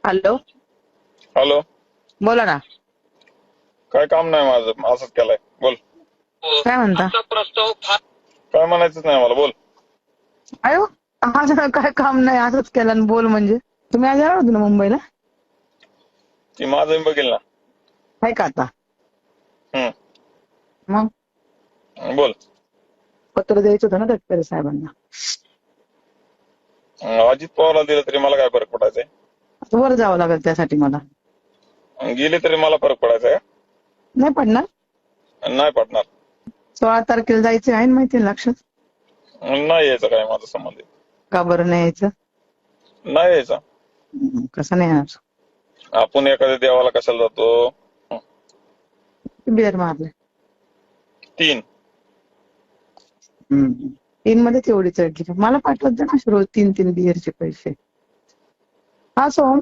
Hello, hello. बोला ना. काय काम नाही माझं, असंच केलंय. बोल. काय म्हणता? काय म्हणायचंच नाही मला. बोल. अयो, माझं काय काम नाही, असंच केलं आणि बोल म्हणजे. तुम्ही आज येणार होते ना मुंबईला? ती माझं मी बघेल ना. आहे का आता? हम्म. मग बोल. पत्र द्यायचं होतं ना तटकरे साहेबांना. अजित पवारला दिलं तरी मला काय फरक पडायचा आता वर जावं लागेल त्यासाठी मला. आहे? गेले तरी मला फरक पडायचा आहे? नाही पडणार. नाही पडणार. 16 तारखेला जायचं आहे ना, माहिती ना, लक्षात. नाही यायचं काय माझं संबंधित. का बरं नाही यायचं? नाही यायचं. कसं नाही येणार? आपण एखाद्या देवाला कशाला जातो? बिअर मारले. 3. 3 मध्ये तेवढी चढली. मला पाठवत जा ना रोज 3 बिअरचे पैसे. हा सोम.